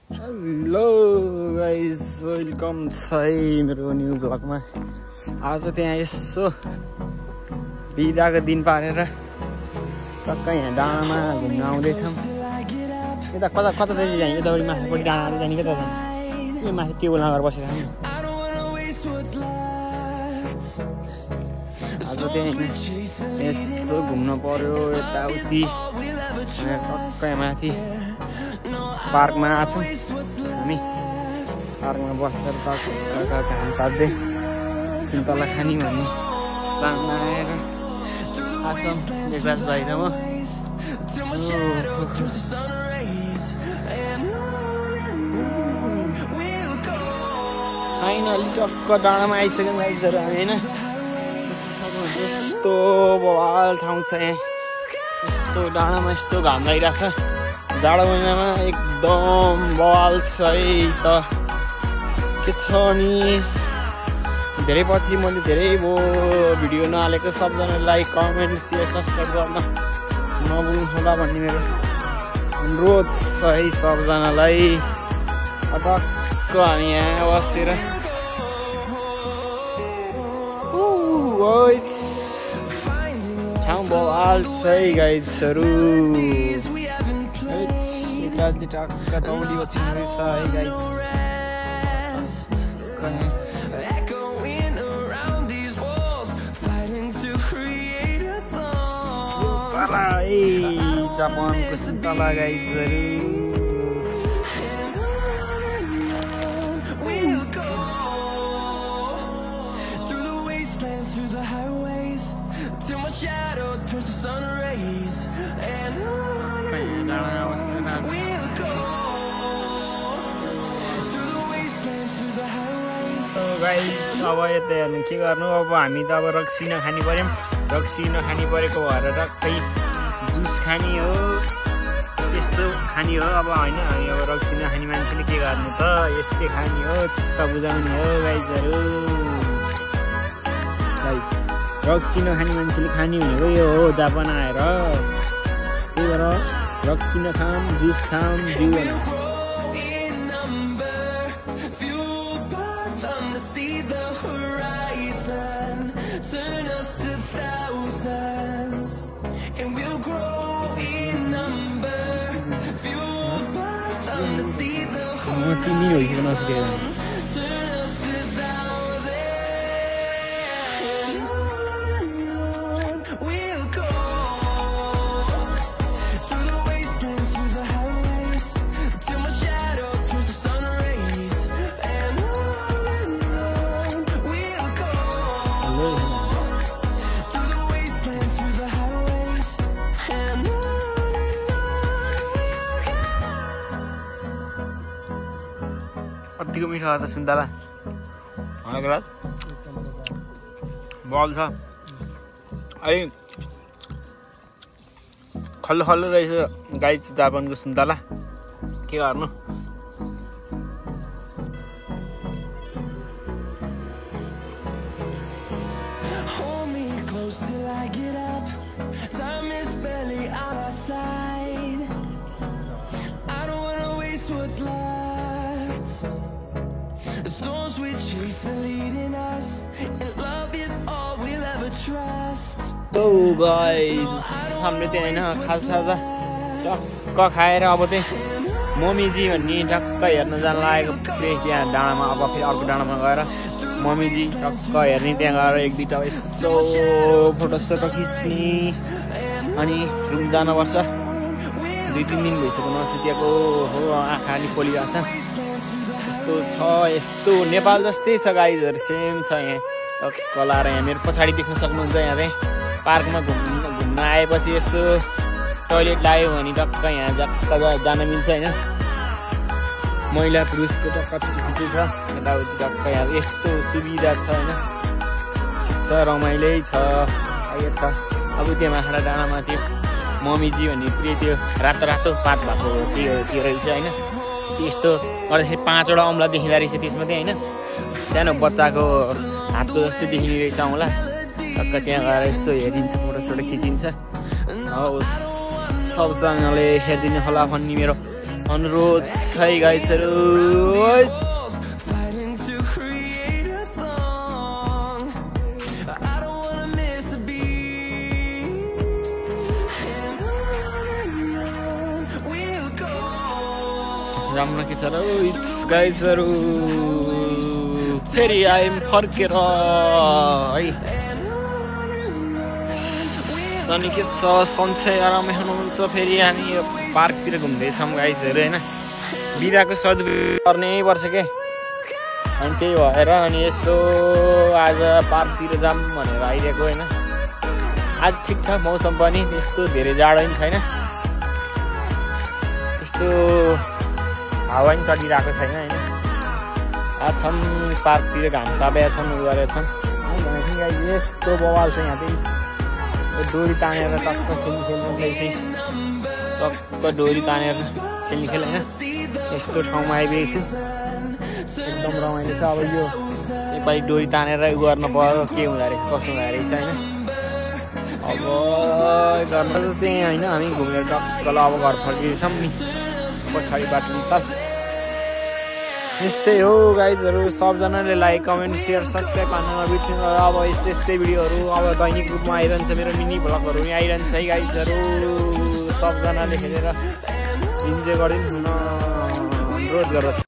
Hello guys, welcome छ है मेरो न्यू ब्लगमा। आज त्यहाँ यसो बिदाको दिन पारेर टक्कै यहाँ डाँडामा घुम्न आउँदैछौँ। यता कता कतातिर जाने, यतापट्टि माथिपट्टि डाँडा जाने, कता जाने, यो माथि टेबल लगाएर बसेर हामी आज त्यहाँ यसो घुम्न पर्यो यताउति। टक्कै माथि पार्कमा आछौँ हामी। पार्कमा बसेर घाम ताप्दै सुन्तला खानी भन्ने प्लानमा आएर आछौँ। एक ग्लास बाहिर म फाइनली टक्क डाँडामा आइसक्यौँ गाइजहरू हामी होइन। यस्तो बवाल ठाउँ छ यहाँ, यस्तो डाँडामा यस्तो घाम लागिरहेछ। जाडो महिनामा एकदम बवाल छ है त के छ नि। धेरै पछि मैले धेरै भिडियो नहालेको, सबजना लाइक कमेन्ट सेयर सब्सक्राइब गर्न नभुल्नु होला भन्ने मेरो अनुरोध छ है सबजनालाई। टक्क हामी यहाँ बसेर ठाउँ बवाल छ है गाइजहरू। राजले टक्क दौडी ओछ्याउँदैछ है गाइज। सुन्तला है, जापानको सुन्तला गाइजहरू। गाइस अब यता हेर्नु के गर्नु, अब हामी त अब रक्सी नखानी पर्यौँ। रक्सी नखानी परेको भएर टक्कै जुस खानी हो, त्यस्तो खानी हो अब होइन। हामी अब रक्सी नखाने मान्छेले के गर्नु त, यस्तै खानी हो, चित्त बुझाउने हो गाइजहरू। गाइस रक्सी नखाने मान्छेले खानी भनेको यो हो, जापान आएर। त्यही भएर रक्सी नखाम, जुस खाम, जिउ म 3 दिन भइसक्यो नसकेर। कतिको मिठो छ त सुन्तला, बल छ है। खल्लो खल्लो रहेछ गाइज जापानको सुन्तला, के गर्नु। हाम्रो त्यहाँ होइन खाजा टक्क खाएर अब चाहिँ मम्मीजी भन्ने टक्क हेर्न जान लागेको थिएँ त्यहाँ डाँडामा। अब फेरि अर्को डाँडामा गएर मम्मीजी टक्क हेर्ने, त्यहाँ गएर 1-2टा यसो फोटोसोटो खिच्ने, अनि रुम जानुपर्छ। 2-3 दिन भइसक्यो नसुतेको हो, आँखा नि पोलिरहेको छ। यस्तो छ, यस्तो नेपाल जस्तै छ गाइजहरू, सेम छ यहाँ। टक्क लाएर यहाँ मेरो पछाडि देख्न सक्नुहुन्छ। यहाँ चाहिँ पार्कमा घुम्न आएपछि यसो टोइलेट लाग्यो भने टक्क यहाँ जक्क जान मिल्छ होइन। महिला पुरुषको टक्क छुट्टी छ यताउति, टक्क यहाँ यस्तो सुविधा छ होइन। छ रमाइलै छ छ। अब त्यो माखडा डाँडामा त्यो मम्मीजी भन्ने प्रिय त्यो रातो रातो पात भएको त्यो रहेछ होइन। त्यस्तो गर्दाखेरि 5वटा औँला देखिँदो रहेछ त्यसमा चाहिँ होइन। सानो बच्चाको हातको जस्तै देखिने रहेछ औँला। टक्क त्यहाँ गएर यसो हेरिन्छ, फोटोसोटो खिचिन्छ। सबजनाले हेरिदिनु होला भन्ने मेरो अनुरोध है गाइसहरु राम्रो के छ र इट्स गाइसहरु फेरि आइम फर्केर है अनि के छ सन्चै आरामै हुनुहुन्छ फेरि हामी यो पार्कतिर घुम्दै छौं गाइसहरु हैन बिदाको सदुपयोग गर्नै पर्छ के अनि त्यही भएर अनि यसो आज पार्कतिर जाम भनेर आइरहेको हैन आज ठीक छ मौसम पनि त्यस्तो धेरै जाडो पनि छैन त्यस्तो हावा पनि चलिरहेको छैन हैन आज छम पार्कतिर घाम तापेका छन् उ गरेका छन् भनेको यस्तो बवाल छ यहाँ चाहिँ डोरी तानेर टक्क खेल्नु टक्क डोरी तानेर खेल्ने हैन यस्तो ठाउँमा आइपुगेको छु एकदम रमाइलो छ अब यो एकपालि डोरी तानेर उ गर्न पर्यो के हुँदो रहेछ कसो हुँदो रहेछ हैन अब गर्न चाहिँ हैन हामी घुमेर टक्क ल अब घर फर्किन्छौँ नि पछाडि बाटो निकाल यस्तै हो गाइजहरु सबजनाले लाइक कमेन्ट शेयर सब्स्क्राइब गर्न नबिर्सनु अब यस्तै भिडियोहरु अब दैनिक रूपमा आइरहन्छ मेरो मिनी भ्लगहरु यहाँ आइरहन्छ है गाइजहरु सबजनाले हेरेर इन्जोय गरिदिनु हुन अनुरोध गर्दछु।